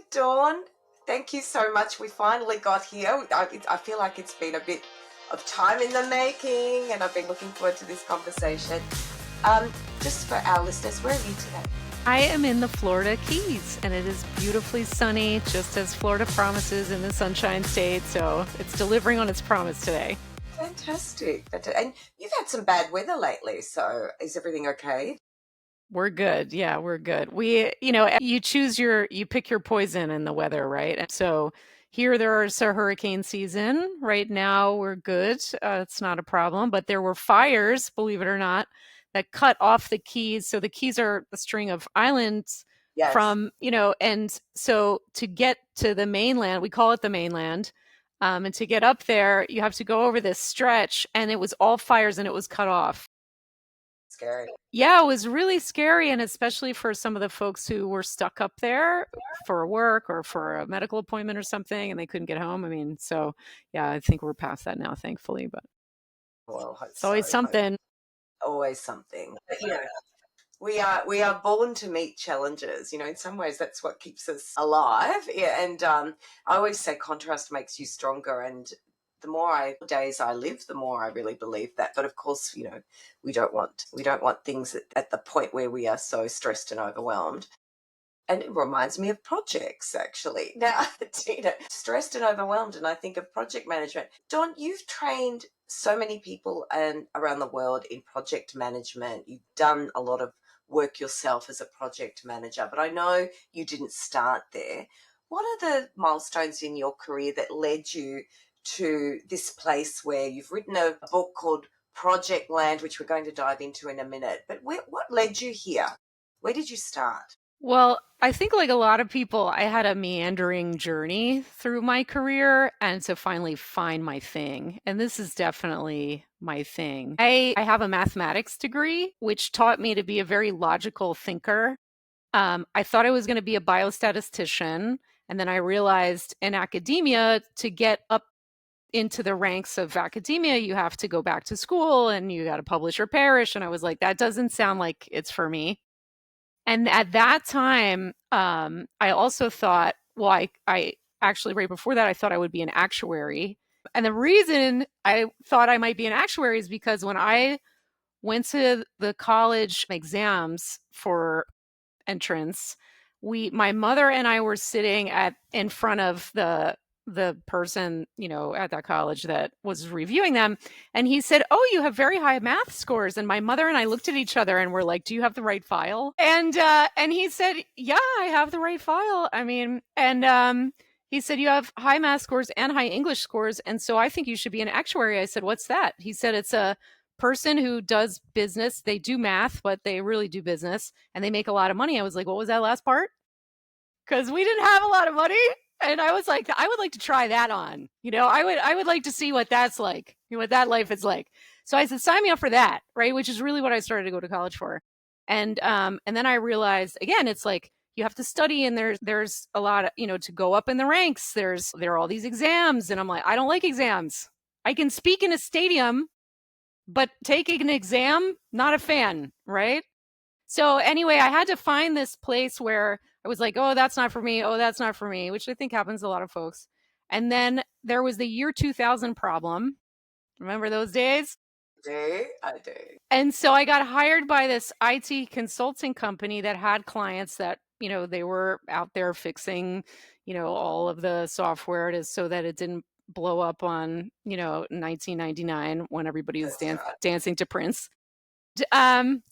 Dawn. Thank you so much. We finally got here. I feel like it's been a bit of time in the making, and I've been looking forward to this conversation. Um, just for our listeners, where are you today? I am in the Florida Keys, and it is beautifully sunny, just as Florida promises in the Sunshine State. So it's delivering on its promise today. Fantastic. And you've had some bad weather lately, so is everything okay? We're good. Yeah, we're good. You pick your poison in the weather, right? And so here there's a hurricane season. Right now we're good. It's not a problem. But there were fires, believe it or not, that cut off the Keys. So the Keys are a string of islands Yes. and so to get to the mainland, we call it the mainland. And to get up there, you have to go over this stretch, and it was all fires and it was cut off. Scary. Yeah, it was really scary, and especially for some of the folks who were stuck up there for work or for a medical appointment or something, and they couldn't get home. I mean, so yeah, I think we're past that now, thankfully, but Well, hope it's so. always something. Always something. But, we are born to meet challenges. In some ways, that's what keeps us alive. Yeah, and I always say contrast makes you stronger. And the more days I live, the more I really believe that. But of course, we don't want things at the point where we are so stressed and overwhelmed. And it reminds me of projects, actually. Now, stressed and overwhelmed, and I think of project management. Don, you've trained so many people and around the world in project management. You've done a lot of work yourself as a project manager, but I know you didn't start there. What are the milestones in your career that led you to this place where you've written a book called Projectland, which we're going to dive into in a minute? But what led you here? Where did you start? Well, I think like a lot of people, I had a meandering journey through my career and to finally find my thing. And this is definitely my thing. I have a mathematics degree, which taught me to be a very logical thinker. I thought I was going to be a biostatistician. And then I realized in academia, to get up into the ranks of academia, you have to go back to school and you got to publish or perish. And I was like, that doesn't sound like it's for me. And at that time, I also thought, well, I actually, right before that, I thought I would be an actuary. And the reason I thought I might be an actuary is because when I went to the college exams for entrance, my mother and I were sitting in front of the person, at that college that was reviewing them, and he said, "Oh, you have very high math scores." And my mother and I looked at each other and we're like, "Do you have the right file?" And he said, "Yeah, I have the right file." I mean, and he said, "You have high math scores and high English scores, and so I think you should be an actuary." I said, "What's that?" He said, "It's a person who does business. They do math, but they really do business and they make a lot of money." I was like, "What was that last part?" Because we didn't have a lot of money. And I was like, I would like to try that on. I would like to see what that's like, what that life is like. So I said, sign me up for that, right? Which is really what I started to go to college for. And then I realized again, it's like you have to study, and there's a lot of, to go up in the ranks. There are all these exams, and I'm like, I don't like exams. I can speak in a stadium, but taking an exam, not a fan, right? So anyway, I had to find this place where I was like, oh, that's not for me. Oh, that's not for me, which I think happens to a lot of folks. And then there was the year 2000 problem. Remember those days? I do. And so I got hired by this IT consulting company that had clients that, they were out there fixing, all of the software so that it didn't blow up on, 1999 when everybody was That's right. dancing to Prince. Um,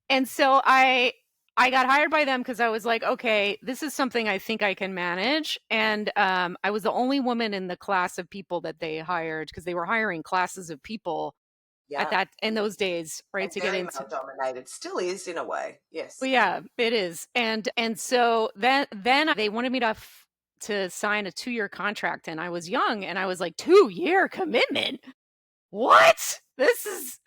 and so I got hired by them because I was like, okay, this is something I think I can manage. And I was the only woman in the class of people that they hired, because they were hiring classes of people Yeah. in those days, right? And To get very into. male dominated. Still is in a way. Well, Yes. yeah, it is. And so then they wanted me to sign a 2-year contract, and I was young, and I was like, 2-year commitment? What? This is,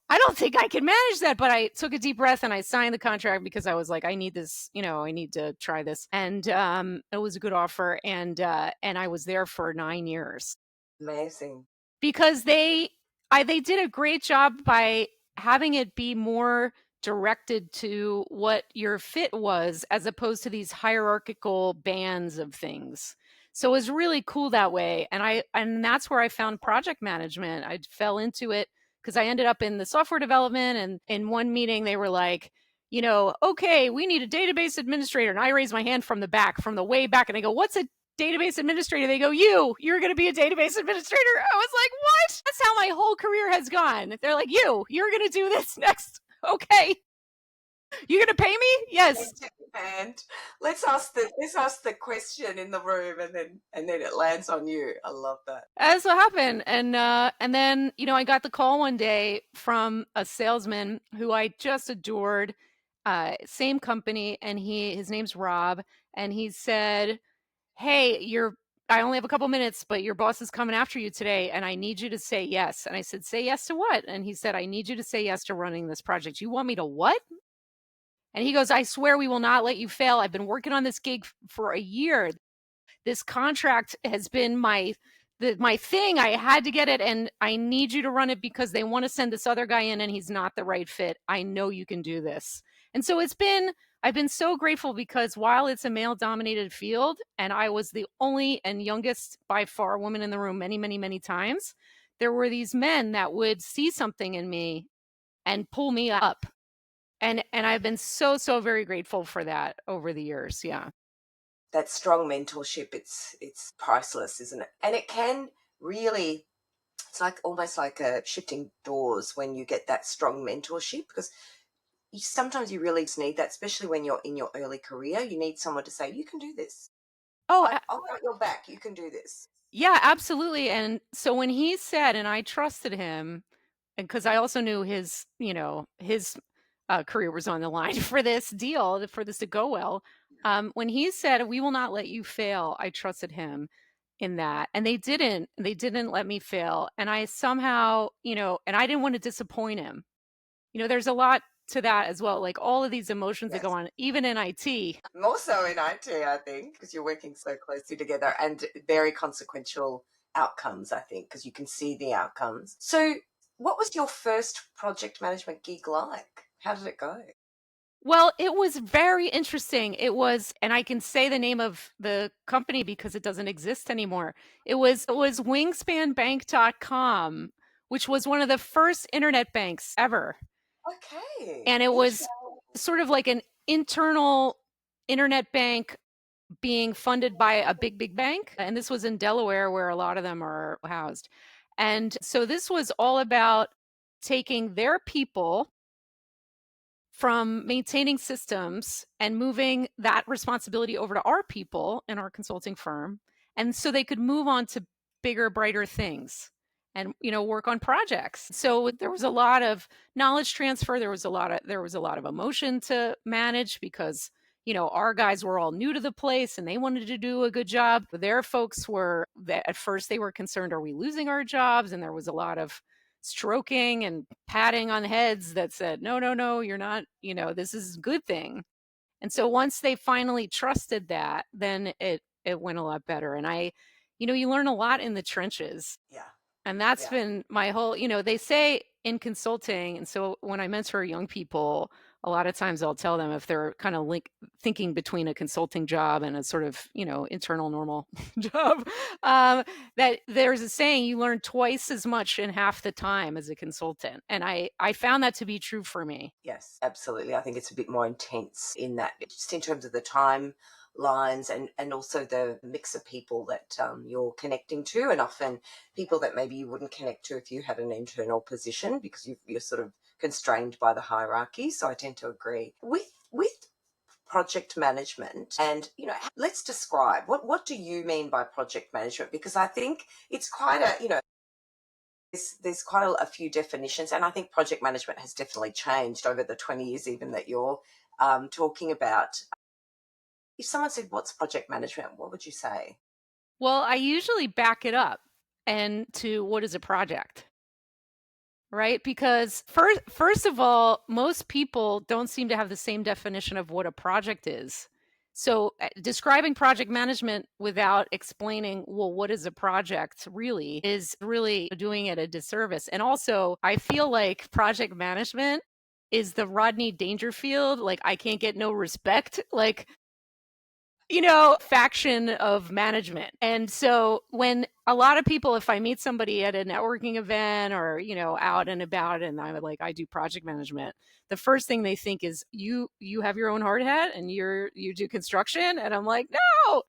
I don't think I can manage that. But I took a deep breath and I signed the contract because I was like, I need this, I need to try this. And it was a good offer. And I was there for 9 years Amazing. because they did a great job by having it be more directed to what your fit was as opposed to these hierarchical bands of things. So it was really cool that way. And that's where I found project management. I fell into it because I ended up in the software development, and in one meeting they were like, okay, we need a database administrator. And I raised my hand from the back, from the way back, and I go, what's a database administrator? They go, you're going to be a database administrator. I was like, what? That's how my whole career has gone. They're like, you're going to do this next. Okay. You gonna pay me? Yes. And let's ask the question in the room, and then it lands on you. I love that. That's what happened. And then, I got the call one day from a salesman who I just adored, same company, and his name's Rob, and he said, hey, I only have a couple minutes, but your boss is coming after you today, and I need you to say yes. And I said, say yes to what? And he said, I need you to say yes to running this project. You want me to what? And he goes, I swear we will not let you fail. I've been working on this gig for a year. This contract has been my thing. I had to get it, and I need you to run it because they want to send this other guy in and he's not the right fit. I know you can do this. And so I've been so grateful because while it's a male dominated field and I was the only and youngest by far woman in the room many, many, many times, there were these men that would see something in me and pull me up. And I've been so, so very grateful for that over the years. Yeah. That strong mentorship, it's priceless, isn't it? And it can really, it's like almost like a shifting doors when you get that strong mentorship, because sometimes you really need that, especially when you're in your early career. You need someone to say, you can do this. Oh, I'll got your back. You can do this. yeah, absolutely. And so when he said, and I trusted him, and because I also knew his career was on the line for this deal, for this to go well. When he said, we will not let you fail, I trusted him in that. And they didn't let me fail. And I somehow, and I didn't want to disappoint him. There's a lot to that as well. Like all of these emotions that go on, even in IT. More so in IT, I think, because you're working so closely together, and very consequential outcomes, I think, because you can see the outcomes. So what was your first project management gig like? How did it go? Well, it was very interesting. And I can say the name of the company because it doesn't exist anymore. It was wingspanbank.com, which was one of the first internet banks ever. Okay. And it was sort of like an internal internet bank being funded by a big, big bank. And this was in Delaware, where a lot of them are housed. And so this was all about taking their people from maintaining systems and moving that responsibility over to our people in our consulting firm. And so they could move on to bigger, brighter things and, work on projects. So there was a lot of knowledge transfer. There was a lot of emotion to manage because, our guys were all new to the place and they wanted to do a good job. Their folks at first they were concerned, are we losing our jobs? And there was a lot of stroking and patting on heads that said, no, no, no, you're not, this is a good thing. And so once they finally trusted that, then it went a lot better. And you learn a lot in the trenches. Yeah. And that's been my whole, they say in consulting. And so when I mentor young people, a lot of times I'll tell them if they're kind of thinking between a consulting job and a sort of, internal normal job, that there's a saying, you learn twice as much in half the time as a consultant. And I found that to be true for me. Yes, absolutely. I think it's a bit more intense in that, just in terms of the time lines and also the mix of people that you're connecting to, and often people that maybe you wouldn't connect to if you had an internal position because you're sort of constrained by the hierarchy. So I tend to agree with project management. And let's describe what do you mean by project management, because I think it's quite a there's quite a few definitions, and I think project management has definitely changed over the 20 years even that you're talking about. If someone said, what's project management, what would you say? Well, I usually back it up and to what is a project, right? Because first of all, most people don't seem to have the same definition of what a project is. So describing project management without explaining, well, what is a project really is really doing it a disservice. And also, I feel like project management is the Rodney Dangerfield, like, I can't get no respect, like, faction of management. And so when a lot of people, if I meet somebody at a networking event or, out and about and I'm like, I do project management, the first thing they think is you have your own hard hat and you do construction. And I'm like, no,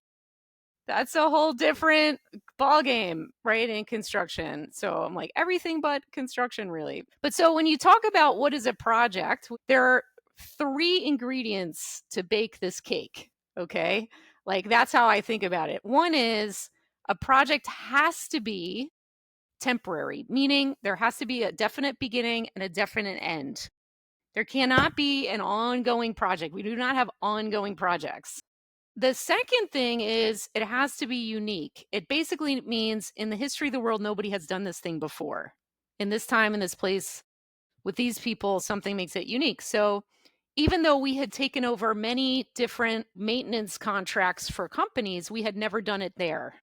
that's a whole different ball game, right? In construction. So I'm like, everything but construction, really. But so when you talk about what is a project, there are three ingredients to bake this cake. Okay. Like that's how I think about it. One is a project has to be temporary, meaning there has to be a definite beginning and a definite end. There cannot be an ongoing project. We do not have ongoing projects. The second thing is it has to be unique. It basically means in the history of the world, nobody has done this thing before. In this time, in this place, with these people, something makes it unique. So even though we had taken over many different maintenance contracts for companies, we had never done it there.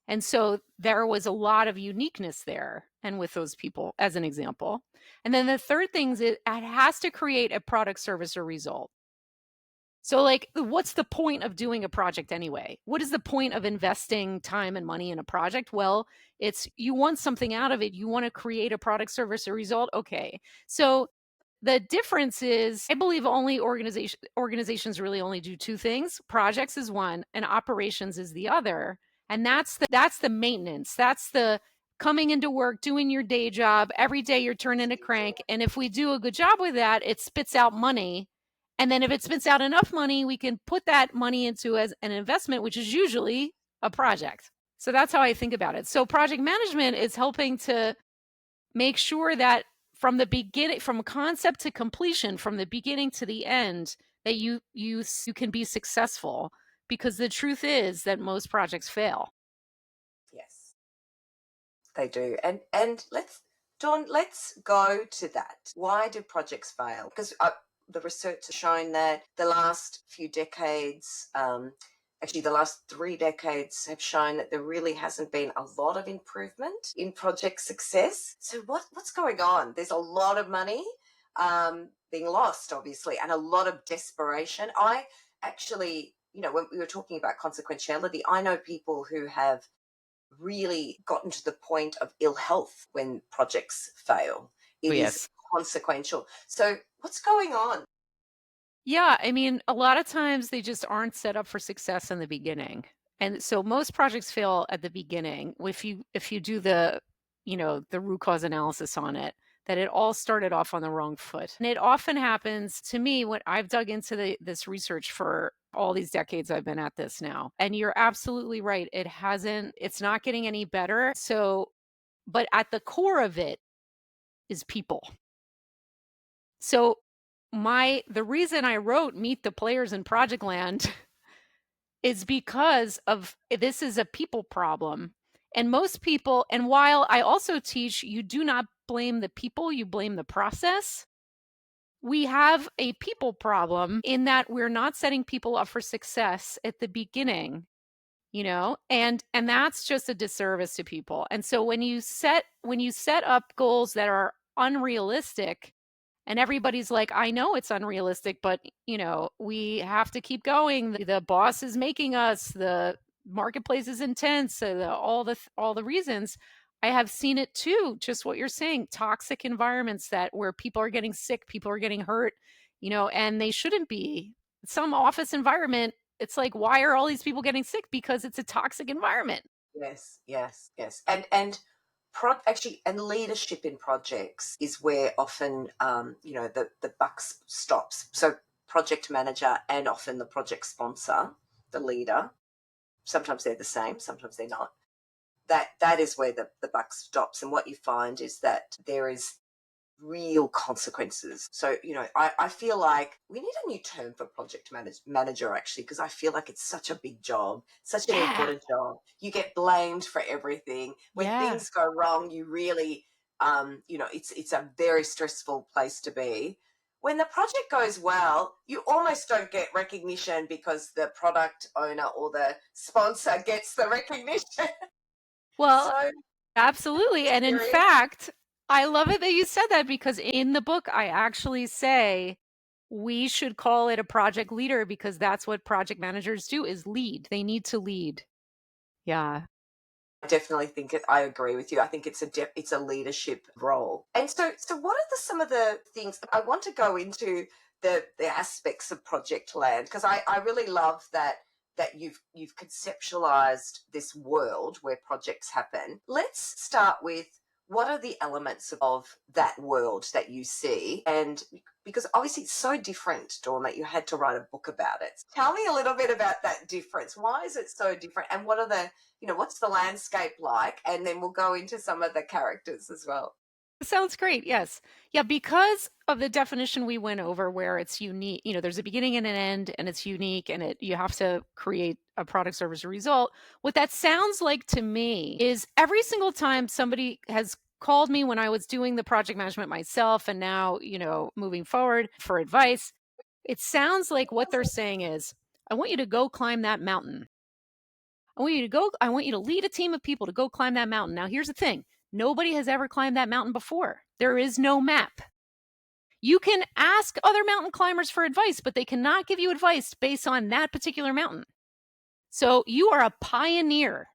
And so there was a lot of uniqueness there and with those people, as an example. And then the third thing is it has to create a product, service, or result. So, like, what's the point of doing a project anyway? What is the point of investing time and money in a project? Well, it's you want something out of it. You want to create a product, service, or result. Okay. So the difference is I believe only organizations really only do two things. Projects is one and operations is the other. And that's the maintenance. That's the coming into work, doing your day job. Every day you're turning a crank. And if we do a good job with that, it spits out money, and then if it spits out enough money, we can put that money into as an investment, which is usually a project. So that's how I think about it. So project management is helping to make sure that from the beginning, from concept to completion, from the beginning to the end, that you can be successful, because the truth is that most projects fail. Yes, they do. And let's go to that. Why do projects fail? Because the research has shown that the last few decades, actually the last 3 decades, have shown that there really hasn't been a lot of improvement in project success. So what's going on? There's a lot of money being lost, obviously, and a lot of desperation. I actually, when we were talking about consequentiality, I know people who have really gotten to the point of ill health when projects fail. Oh, It is yes. consequential. So, what's going on? Yeah, I mean, a lot of times they just aren't set up for success in the beginning. And so most projects fail at the beginning. If you do the root cause analysis on it, that it all started off on the wrong foot. And it often happens to me when I've dug into this research for all these decades I've been at this now. And you're absolutely right. It's not getting any better. So, but at the core of it is people. So the reason I wrote Meet the Players in Projectland is because of this is a people problem. And most people, and while I also teach you do not blame the people, you blame the process. We have a people problem in that we're not setting people up for success at the beginning, and that's just a disservice to people. And so when you set up goals that are unrealistic, and everybody's like, I know it's unrealistic, but we have to keep going. The boss is making us, the marketplace is intense, all the reasons. I have seen it too, just what you're saying, toxic environments where people are getting sick, people are getting hurt, and they shouldn't be. Some office environment, it's like, why are all these people getting sick? Because it's a toxic environment. Yes, yes, yes. And actually, and leadership in projects is where often the buck stops. So project manager and often the project sponsor, the leader. Sometimes they're the same, sometimes they're not. That is where the buck stops. And what you find is that there is real consequences. So, I feel like we need a new term for project manager, actually, because I feel like it's such a big job, such an Yeah. important job. You get blamed for everything. When Yeah. things go wrong, you really, it's a very stressful place to be. When the project goes well, you almost don't get recognition because the product owner or the sponsor gets the recognition. Well, So absolutely. And in serious. fact, I love it that you said that because in the book, I actually say we should call it a project leader because that's what project managers do is lead. They need to lead. Yeah. I definitely think it. I agree with you. I think it's a leadership role. And so what are some of the things I want to go into the aspects of Project Land because I really love that you've conceptualized this world where projects happen. Let's start with what are the elements of that world that you see and because obviously it's so different, Dawn, that you had to write a book about it. Tell me a little bit about that difference. Why is it so different? And what are what's the landscape like? And then we'll go into some of the characters as well. Sounds great. Yes. Yeah, because of the definition we went over where it's unique, there's a beginning and an end and it's unique and you have to create a product, service, or result. What that sounds like to me is every single time somebody has called me when I was doing the project management myself and now, moving forward for advice, it sounds like what they're saying is, I want you to go climb that mountain. I want you to lead a team of people to go climb that mountain. Now, here's the thing. Nobody has ever climbed that mountain before. There is no map. You can ask other mountain climbers for advice, but they cannot give you advice based on that particular mountain. So you are a pioneer.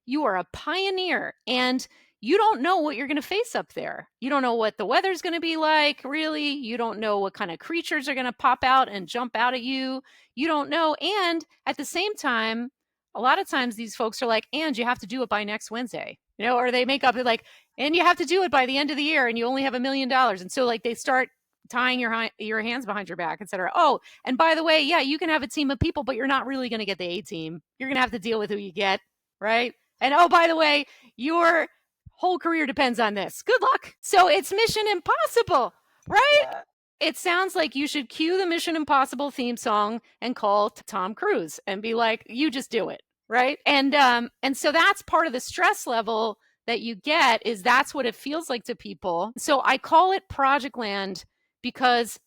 You are a pioneer and you don't know what you're going to face up there. You don't know what the weather's going to be like, really. You don't know what kind of creatures are going to pop out and jump out at you. You don't know. And at the same time, a lot of times these folks are like, and you have to do it by next Wednesday, or they make up it like, and you have to do it by the end of the year and you only have $1 million. And so like they start tying your hands behind your back, et cetera. Oh, and by the way, yeah, you can have a team of people, but you're not really going to get the A team. You're going to have to deal with who you get, right? And oh, by the way, your whole career depends on this. Good luck. So it's Mission Impossible, right? Yeah. It sounds like you should cue the Mission Impossible theme song and call Tom Cruise and be like, you just do it, right? And so that's part of the stress level that you get is that's what it feels like to people. So I call it Project Land because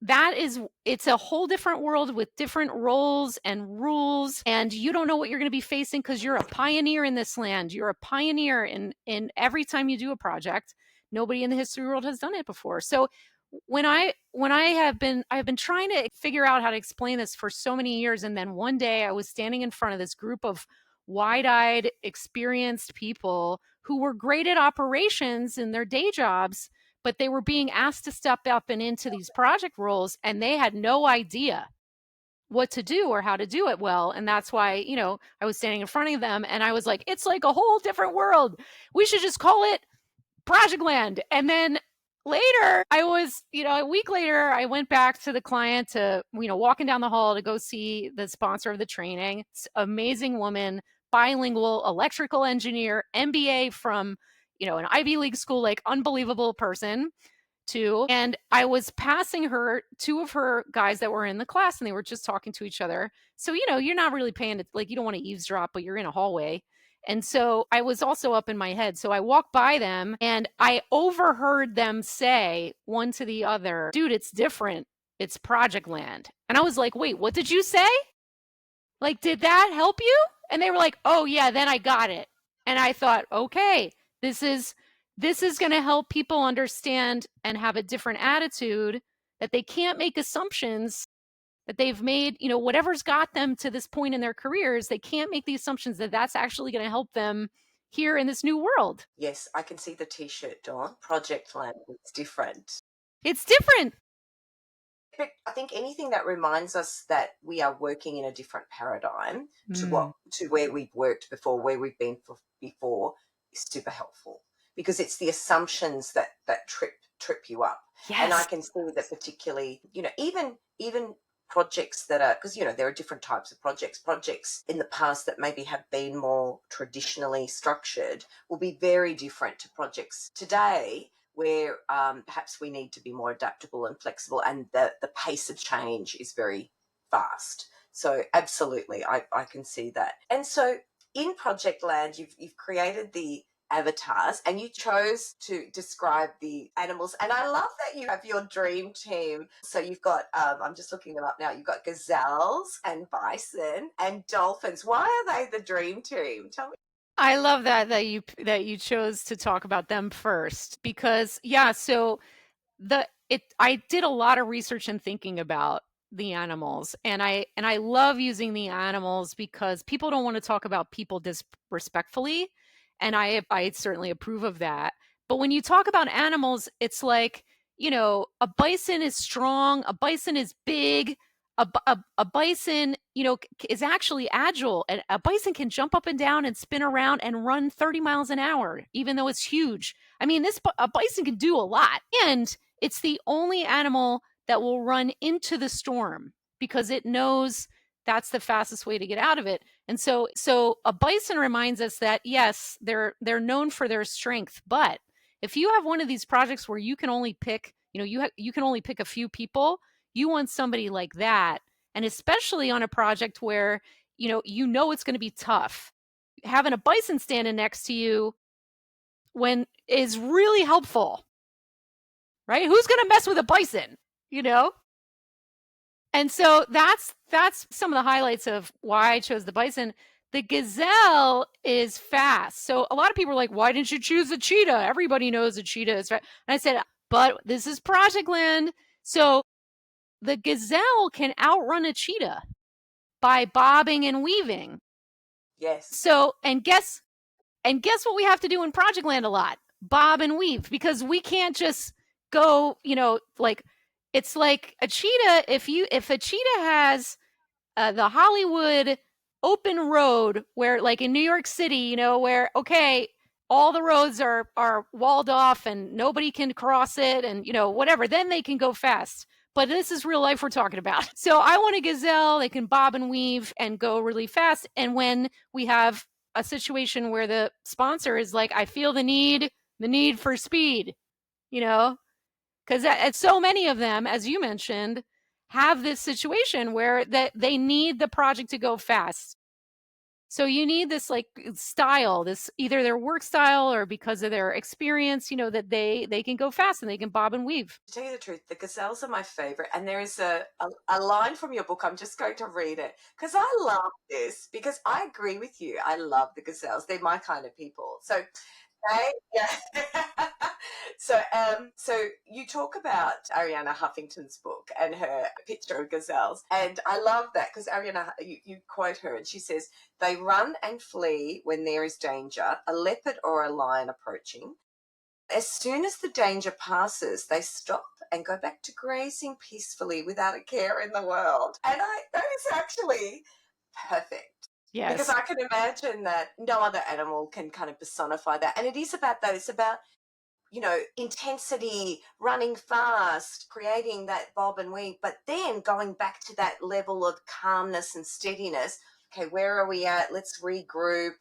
it's a whole different world with different roles and rules and you don't know what you're going to be facing because you're a pioneer in this land. You're a pioneer in every time you do a project. Nobody in the history world has done it before. So when I've been trying to figure out how to explain this for so many years and then one day I was standing in front of this group of wide-eyed experienced people who were great at operations in their day jobs but they were being asked to step up and into these project roles and they had no idea what to do or how to do it well. And that's why, I was standing in front of them and I was like, it's like a whole different world. We should just call it Project Land. And then later, a week later, I went back to the client to, walking down the hall to go see the sponsor of the training. It's amazing woman, bilingual, electrical engineer, MBA from, an Ivy League school, like unbelievable person too. And I was passing her two of her guys that were in the class and they were just talking to each other. So, you're not really paying it, like you don't want to eavesdrop, but you're in a hallway. And so I was also up in my head. So I walked by them and I overheard them say one to the other, dude, it's different. It's Project Land. And I was like, wait, what did you say? Like, did that help you? And they were like, oh yeah, then I got it. And I thought, okay, this is going to help people understand and have a different attitude that they can't make assumptions that they've made, whatever's got them to this point in their careers, they can't make the assumptions that that's actually going to help them here in this new world. Yes, I can see the T-shirt, Dawn. Project Land. It's different. It's different. But I think anything that reminds us that we are working in a different paradigm to where we've worked before, where we've been before, is super helpful because it's the assumptions that trip you up. Yes. And I can see that particularly, even projects that are because there are different types of projects in the past that maybe have been more traditionally structured will be very different to projects today where perhaps we need to be more adaptable and flexible and the pace of change is very fast. So absolutely, I can see that. And so in Project Land, you've created the avatars and you chose to describe the animals and I love that you have your dream team. So you've got I'm just looking them up now, you've got gazelles and bison and dolphins. Why are they the dream team? Tell me. I love that you chose to talk about them first because yeah, so I did a lot of research and thinking about the animals and I love using the animals because people don't want to talk about people disrespectfully and I certainly approve of that. But when you talk about animals, it's like, a bison is strong, a bison is big, a bison, is actually agile, and a bison can jump up and down and spin around and run 30 miles an hour even though it's huge. I mean, a bison can do a lot. And it's the only animal that will run into the storm because it knows that's the fastest way to get out of it. And so a bison reminds us that yes, they're known for their strength, but if you have one of these projects where you can only pick, you can only pick a few people, you want somebody like that. And especially on a project where, it's going to be tough. Having a bison standing next to you when is really helpful, right? Who's going to mess with a bison, you know? And so that's some of the highlights of why I chose the bison. The gazelle is fast. So a lot of people are like, why didn't you choose a cheetah? Everybody knows a cheetah is fast. And I said, but this is Projectland. So the gazelle can outrun a cheetah by bobbing and weaving. Yes. So, and guess what we have to do in Projectland a lot? Bob and weave, because we can't just go, like it's like a cheetah. If a cheetah has the Hollywood open road where, like in New York City, where okay, all the roads are walled off and nobody can cross it, and whatever, then they can go fast. But this is real life we're talking about. So I want a gazelle. They can bob and weave and go really fast. And when we have a situation where the sponsor is like, I feel the need for speed, you know, because so many of them, as you mentioned, have this situation where that they need the project to go fast. So you need this like style, this either their work style or because of their experience, that they can go fast and they can bob and weave. To tell you the truth, the gazelles are my favorite. And there is a line from your book. I'm just going to read it because I love this, because I agree with you. I love the gazelles. They're my kind of people. So right? Yeah. So you talk about Ariana Huffington's book and her picture of gazelles, and I love that because Ariana, you quote her, and she says, "They run and flee when there is danger, a leopard or a lion approaching. As soon as the danger passes, they stop and go back to grazing peacefully without a care in the world." And that is actually perfect, because Yes. I can imagine that no other animal can kind of personify that. And it is about that. It's about, intensity, running fast, creating that bob and weave, but then going back to that level of calmness and steadiness. Okay, where are we at? Let's regroup,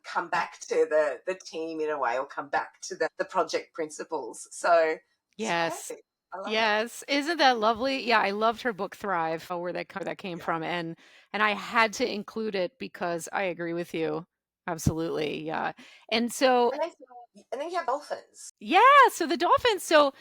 come back to the team in a way, or come back to the project principles. So it's Yes. perfect. I love it. Yes. Isn't that lovely? Yeah, I loved her book Thrive, where that came Yeah. from. And I had to include it because I agree with you. Absolutely. Yeah. And so And then you have dolphins. yeah, so the dolphins, so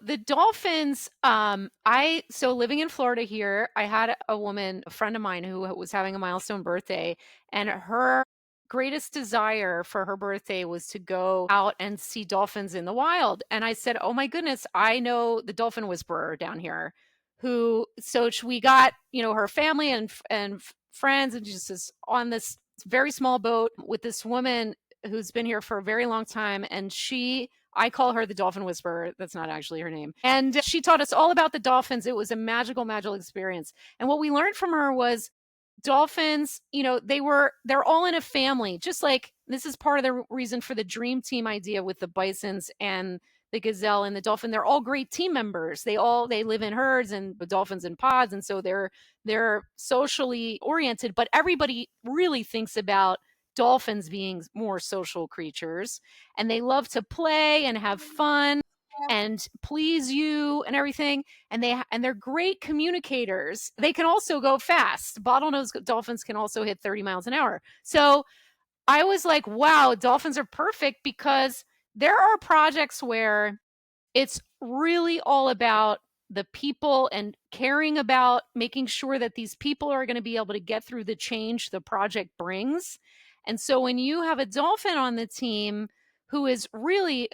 the dolphins, so living in Florida here, I had a woman, a friend of mine who was having a milestone birthday, and her greatest desire for her birthday was to go out and see dolphins in the wild. And I said, "Oh my goodness, I know the dolphin whisperer down here we got, her family and friends, and just on this very small boat with this woman who's been here for a very long time. And I call her the dolphin whisperer. That's not actually her name. And she taught us all about the dolphins. It was a magical experience. And what we learned from her was dolphins, they're all in a family. Just like this is part of the reason for the dream team idea with the bisons and the gazelle and the dolphin. They're all great team members. They live in herds, and the dolphins in pods. And so they're socially oriented, but everybody really thinks about dolphins being more social creatures, and they love to play and have fun and please you and everything, and they're great communicators. They can also go fast. Bottlenose dolphins can also hit 30 miles an hour. So I was like, wow, dolphins are perfect, because there are projects where it's really all about the people and caring about making sure that these people are going to be able to get through the change the project brings. And so when you have a dolphin on the team who is really,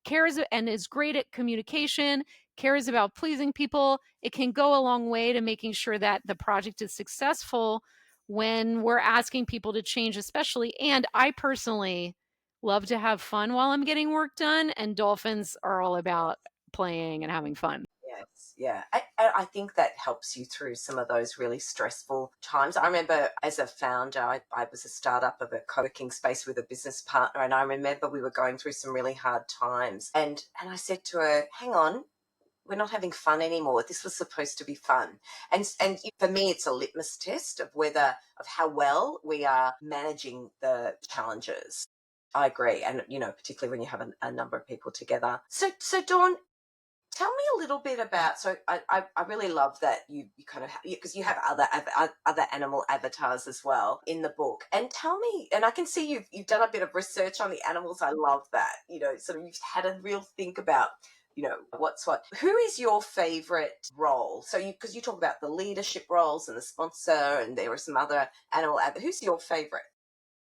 cares and is great at communication, cares about pleasing people, it can go a long way to making sure that the project is successful when we're asking people to change, especially. And I personally love to have fun while I'm getting work done, and dolphins are all about playing and having fun. Yes, yeah. I think that helps you through some of those really stressful times. I remember as a founder, I was a startup of a co working space with a business partner, and I remember we were going through some really hard times. And I said to her, hang on, we're not having fun anymore. This was supposed to be fun. And for me, it's a litmus test of whether, of how well we are managing the challenges. I agree. And, particularly when you have a number of people together. So Dawn, tell me a little bit about. So I really love that you kind of, because you have other animal avatars as well in the book. And tell me, and I can see you've done a bit of research on the animals. I love that. Sort of you've had a real think about what's what. Who is your favorite role? So because you talk about the leadership roles and the sponsor, and there are some other who's your favorite?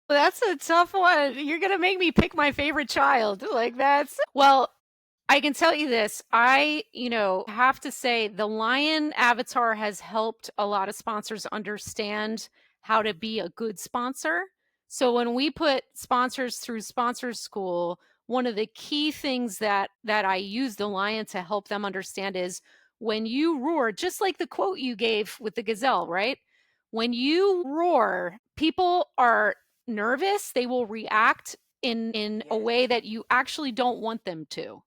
Well, that's a tough one. You're gonna make me pick my favorite child. Like that's well, I can tell you this. Have to say the lion avatar has helped a lot of sponsors understand how to be a good sponsor. So when we put sponsors through sponsor school, one of the key things that I use the lion to help them understand is when you roar, just like the quote you gave with the gazelle, right? When you roar, people are nervous, they will react in a Yeah, way that you actually don't want them to,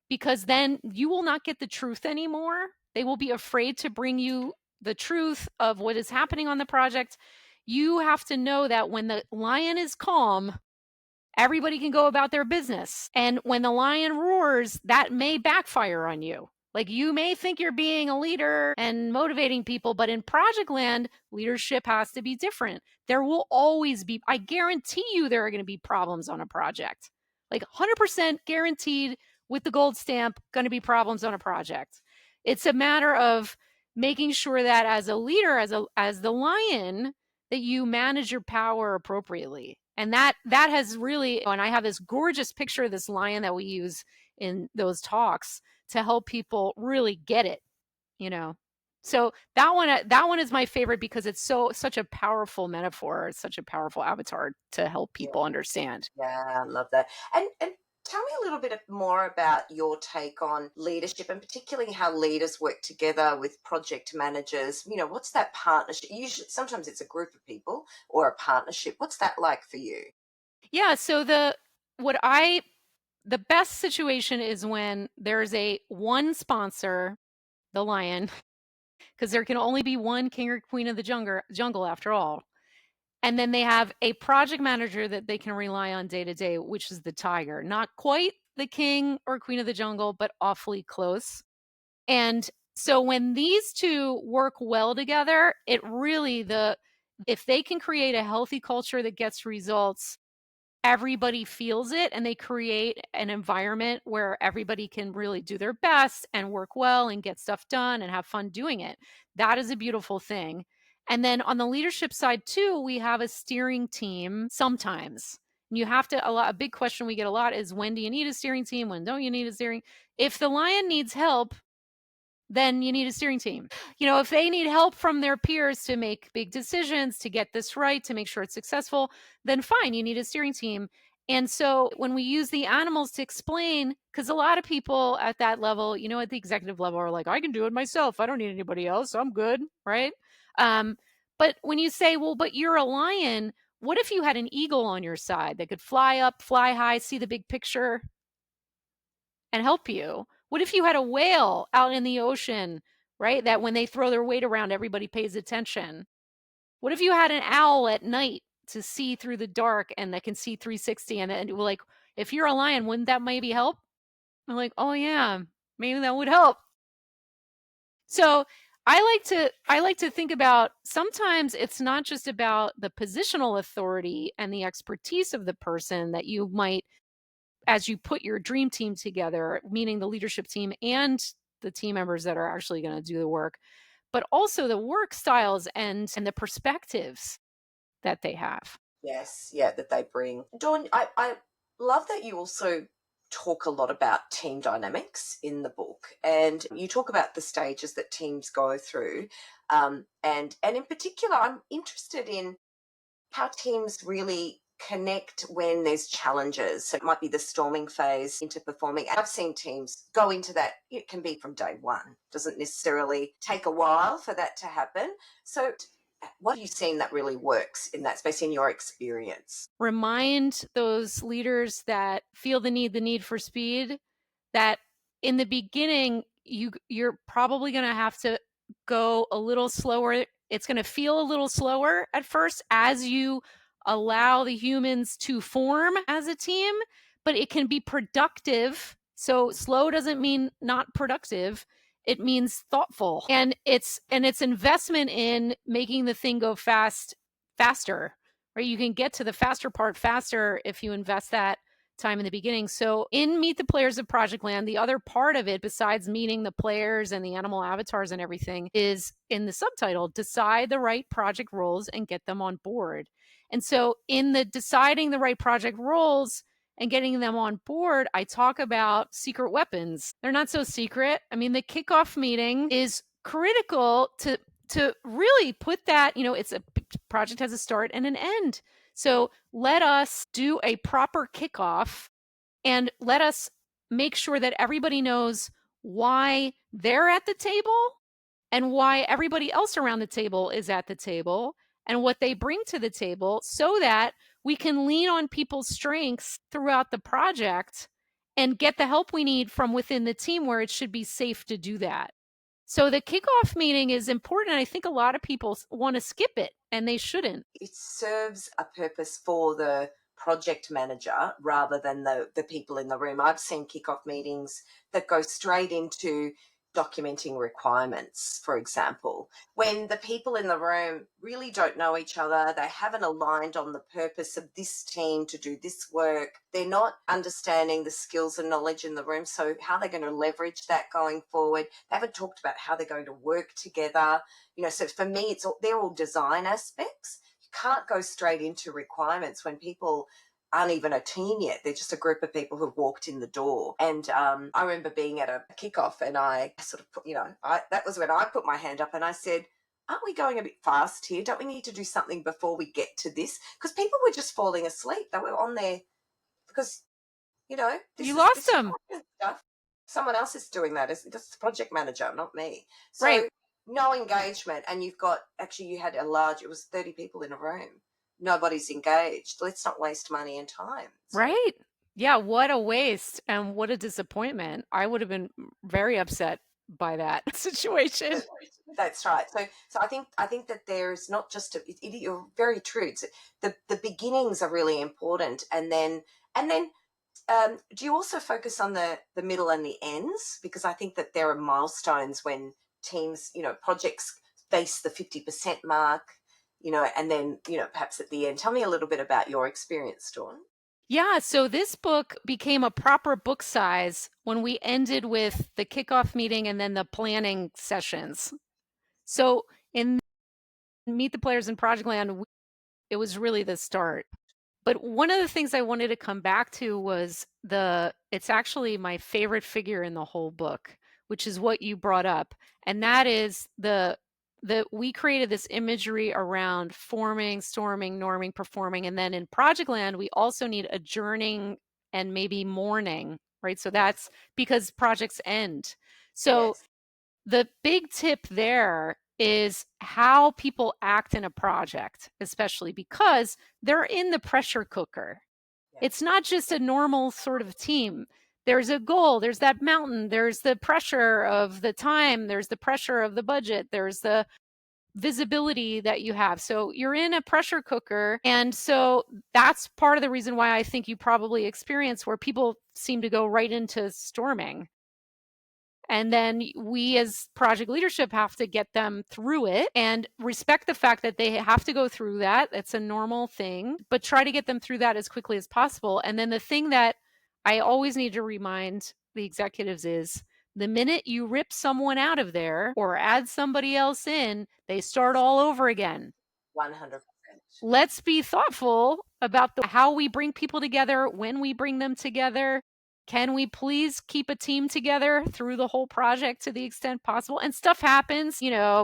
because then you will not get the truth anymore. They will be afraid to bring you the truth of what is happening on the project. You have to know that when the lion is calm, everybody can go about their business. And when the lion roars, that may backfire on you. Like you may think you're being a leader and motivating people, but in Project Land, leadership has to be different. There will always be, I guarantee you, there are going to be problems on a project. Like 100% guaranteed with the gold stamp, going to be problems on a project. It's a matter of making sure that as a leader, as the lion, that you manage your power appropriately. And that has really, and I have this gorgeous picture of this lion that we use in those talks to help people really get it, you know. So that one is my favorite because it's such a powerful metaphor, it's such a powerful avatar to help yeah. people understand. Yeah, I love that. And tell me a little bit more about your take on leadership, and particularly how leaders work together with project managers. What's that partnership? Usually, sometimes it's a group of people or a partnership. What's that like for you? Yeah, so the best situation is when there's a one sponsor, the lion, because there can only be one king or queen of the jungle after all. And then they have a project manager that they can rely on day to day, which is the tiger. Not quite the king or queen of the jungle, but awfully close. And so when these two work well together, it really if they can create a healthy culture that gets results, everybody feels it, and they create an environment where everybody can really do their best and work well and get stuff done and have fun doing it. That is a beautiful thing. And then on the leadership side too, we have a steering team sometimes. You have to a big question we get a lot is, when do you need a steering team? When don't you need a steering? If the lion needs help, then you need a steering team. If they need help from their peers to make big decisions, to get this right, to make sure it's successful, then fine, you need a steering team. And so when we use the animals to explain, because a lot of people at that level, at the executive level, are like, I can do it myself. I don't need anybody else. I'm good. Right. Um, but when you say, well, but you're a lion, what if you had an eagle on your side that could fly up, fly high, see the big picture, and help you? What if you had a whale out in the ocean, right? That when they throw their weight around, everybody pays attention. What if you had an owl at night to see through the dark and that can see 360? And we're like, if you're a lion, wouldn't that maybe help? I'm like, oh yeah, maybe that would help. So I like to think about, sometimes it's not just about the positional authority and the expertise of the person that you might, as you put your dream team together, meaning the leadership team and the team members that are actually going to do the work, but also the work styles and the perspectives that they have. Yes, yeah, that they bring. Dawn, I love that you also talk a lot about team dynamics in the book, and you talk about the stages that teams go through. And in particular, I'm interested in how teams really connect when there's challenges. So it might be the storming phase into performing. I've seen teams go into that. It can be from day one. Doesn't necessarily take a while for that to happen. So what have you seen that really works in that space in your experience? Remind those leaders that feel the need for speed, that in the beginning you're probably going to have to go a little slower. It's going to feel a little slower at first as you allow the humans to form as a team, but it can be productive. So slow doesn't mean not productive. It means thoughtful. And it's investment in making the thing go faster, right? You can get to the faster part faster if you invest that time in the beginning. So in Meet the Players of Projectland, the other part of it, besides meeting the players and the animal avatars and everything, is in the subtitle, decide the right project roles and get them on board. And so in the deciding the right project roles and getting them on board, I talk about secret weapons. They're not so secret. I mean, the kickoff meeting is critical to really put that, it's a project has a start and an end. So let us do a proper kickoff and let us make sure that everybody knows why they're at the table and why everybody else around the table is at the table and what they bring to the table so that we can lean on people's strengths throughout the project and get the help we need from within the team where it should be safe to do that. So the kickoff meeting is important. I think a lot of people want to skip it and they shouldn't. It serves a purpose for the project manager rather than the people in the room. I've seen kickoff meetings that go straight into documenting requirements, for example, when the people in the room really don't know each other, they haven't aligned on the purpose of this team to do this work, they're not understanding the skills and knowledge in the room. So, how they're going to leverage that going forward, they haven't talked about how they're going to work together. So for me, they're all design aspects. You can't go straight into requirements when people aren't even a team yet. They're just a group of people who've walked in the door. And I remember being at a kickoff, and I sort of put, that was when I put my hand up and I said, "Aren't we going a bit fast here? Don't we need to do something before we get to this?" Because people were just falling asleep. They were on there because You this lost is them. project stuff. Someone else is doing that. That's the project manager, not me. Right. So no engagement, and you had it was 30 people in a room. Nobody's engaged. Let's not waste money and time. So Right. Yeah. What a waste and what a disappointment. I would have been very upset by that situation. that's right. So I think that there's not just you're very true. The beginnings are really important, and then do you also focus on the middle and the ends? Because I think that there are milestones when teams, projects face the 50% mark, and then, perhaps at the end. Tell me a little bit about your experience, Dawn. Yeah. So this book became a proper book size when we ended with the kickoff meeting and then the planning sessions. So in Meet the Players in Projectland, it was really the start. But one of the things I wanted to come back to was it's actually my favorite figure in the whole book, which is what you brought up. And that is we created this imagery around forming, storming, norming, performing. And then in Projectland, we also need adjourning and maybe mourning, right? So Yes, that's because projects end. So yes, the big tip there is how people act in a project, especially because they're in the pressure cooker. It's yes, not just a normal sort of team. There's a goal, there's that mountain, there's the pressure of the time, there's the pressure of the budget, there's the visibility that you have. So you're in a pressure cooker. And so that's part of the reason why I think you probably experience where people seem to go right into storming. And then we as project leadership have to get them through it and respect the fact that they have to go through that. It's a normal thing, but try to get them through that as quickly as possible. And then the thing that I always need to remind the executives is the minute you rip someone out of there or add somebody else in, they start all over again. 100%. let's be thoughtful about how we bring people together, when we bring them together. Can we please keep a team together through the whole project to the extent possible? And stuff happens,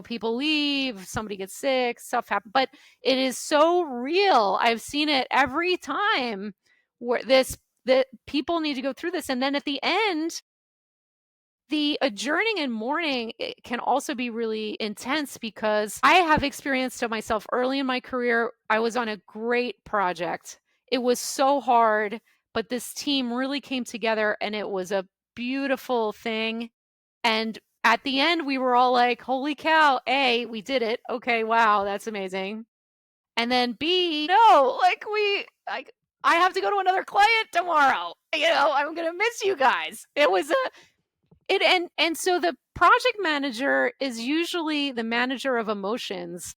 people leave, somebody gets sick, stuff happens, but it is so real. I've seen it every time where that people need to go through this. And then at the end, the adjourning and mourning can also be really intense, because I have experienced it myself early in my career. I was on a great project. It was so hard, but this team really came together and it was a beautiful thing. And at the end, we were all like, holy cow, A, we did it. Okay, wow, that's amazing. And then B, no, I have to go to another client tomorrow. I'm going to miss you guys. It was a it and so the project manager is usually the manager of emotions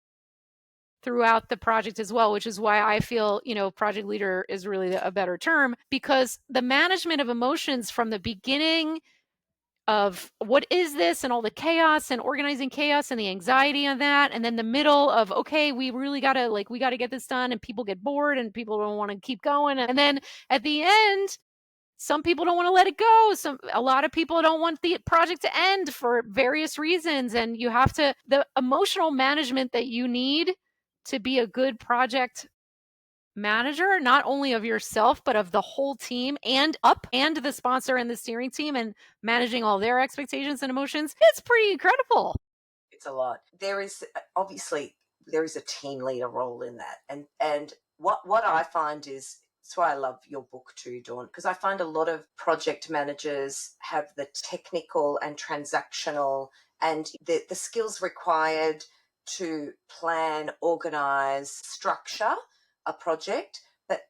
throughout the project as well, which is why I feel, project leader is really a better term, because the management of emotions from the beginning of what is this and all the chaos and organizing chaos and the anxiety on that, and then the middle of, okay, we really got to get this done, and people get bored and people don't want to keep going, and then at the end, some people don't want to let it go. A lot of people don't want the project to end for various reasons. And you have the emotional management that you need to be a good project manager, not only of yourself, but of the whole team and the sponsor and the steering team, and managing all their expectations and emotions. It's pretty incredible. It's a lot. There is obviously there is a team leader role in that, and what I find is, that's why I love your book too, Dawn, because I find a lot of project managers have the technical and transactional and the skills required to plan, organize, structure a project, but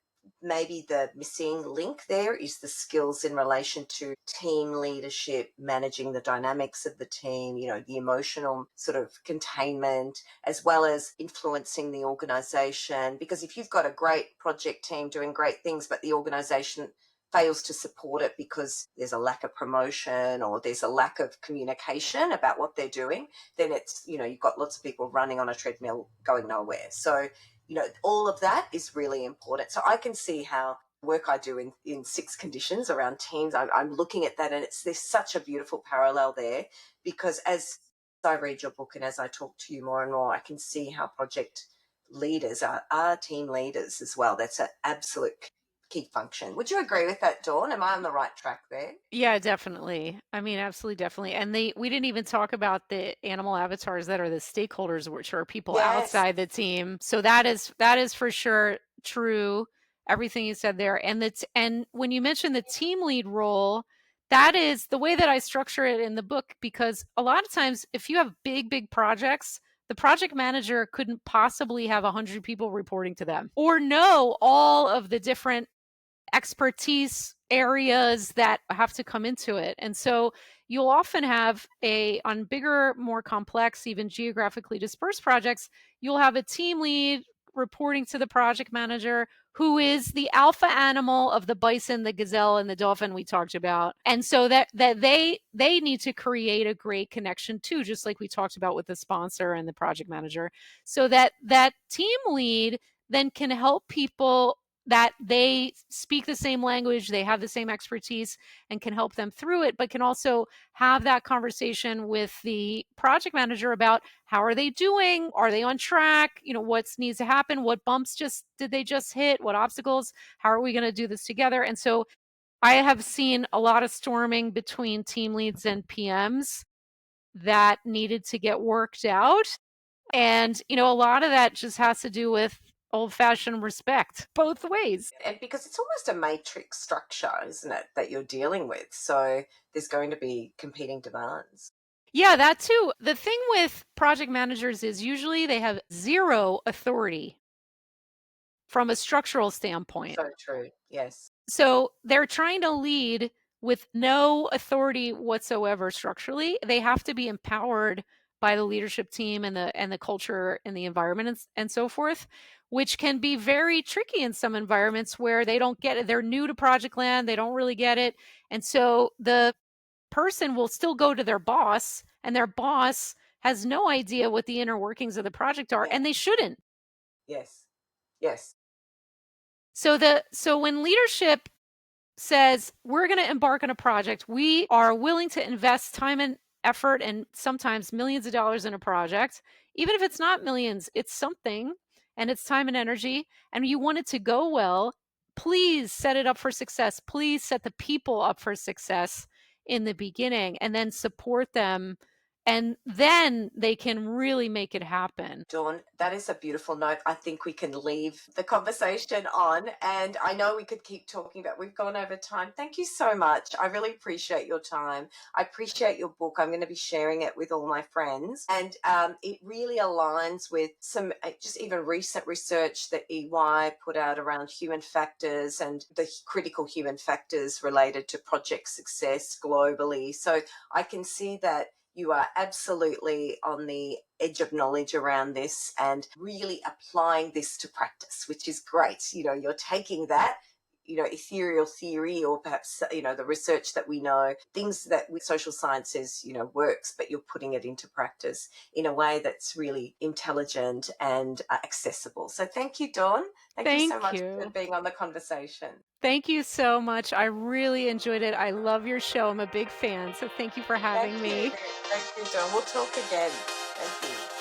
maybe the missing link there is the skills in relation to team leadership, managing the dynamics of the team, the emotional sort of containment, as well as influencing the organization. Because if you've got a great project team doing great things, but the organization fails to support it because there's a lack of promotion or there's a lack of communication about what they're doing, then it's, you've got lots of people running on a treadmill going nowhere. So all of that is really important. So I can see how work I do in six conditions around teams, I'm looking at that, and there's such a beautiful parallel there, because as I read your book and as I talk to you more and more, I can see how project leaders are team leaders as well. That's an absolute key function. Would you agree with that, Dawn? Am I on the right track there? Yeah, definitely. I mean, absolutely, definitely. And we didn't even talk about the animal avatars that are the stakeholders, which are people Yes. outside the team. So that is for sure true. Everything you said there. And when you mentioned the team lead role, that is the way that I structure it in the book, because a lot of times if you have big, big projects, the project manager couldn't possibly have 100 people reporting to them or know all of the different expertise areas that have to come into it. And so you'll often have on bigger, more complex, even geographically dispersed projects, you'll have a team lead reporting to the project manager, who is the alpha animal of the bison, the gazelle, and the dolphin we talked about. And so that they need to create a great connection too, just like we talked about with the sponsor and the project manager, so that team lead then can help people that they speak the same language, they have the same expertise, and can help them through it, but can also have that conversation with the project manager about how are they doing? Are they on track? What needs to happen? What bumps did they just hit? What obstacles? How are we going to do this together? And so I have seen a lot of storming between team leads and PMs that needed to get worked out. And, a lot of that just has to do with old fashioned respect both ways. And because it's almost a matrix structure, isn't it, that you're dealing with? So there's going to be competing demands. Yeah, that too. The thing with project managers is usually they have zero authority from a structural standpoint. So true. Yes. So they're trying to lead with no authority whatsoever structurally. They have to be empowered by the leadership team and the culture and the environment and so forth, which can be very tricky in some environments where they don't get it. They're new to Projectland, they don't really get it. And so the person will still go to their boss, and their boss has no idea what the inner workings of the project are, Yeah. and they shouldn't. Yes. Yes. So when leadership says, we're going to embark on a project, we are willing to invest time and effort and sometimes millions of dollars in a project, even if it's not millions, it's something, and it's time and energy, and you want it to go well, please set it up for success. Please set the people up for success in the beginning and then support them, and then they can really make it happen. Dawn, that is a beautiful note. I think we can leave the conversation on. And I know we could keep talking, but we've gone over time. Thank you so much. I really appreciate your time. I appreciate your book. I'm going to be sharing it with all my friends. And it really aligns with some just even recent research that EY put out around human factors and the critical human factors related to project success globally. So I can see that you are absolutely on the edge of knowledge around this and really applying this to practice, which is great. You're taking that, ethereal theory or perhaps, the research that we know, things that with social sciences, works, but you're putting it into practice in a way that's really intelligent and accessible. So thank you, Dawn. Thank you so Thank much for you. being on the conversation. Thank you so much. I really enjoyed it. I love your show. I'm a big fan. So thank you for Thank having you. me. Thank you, Dawn. We'll talk again. Thank you.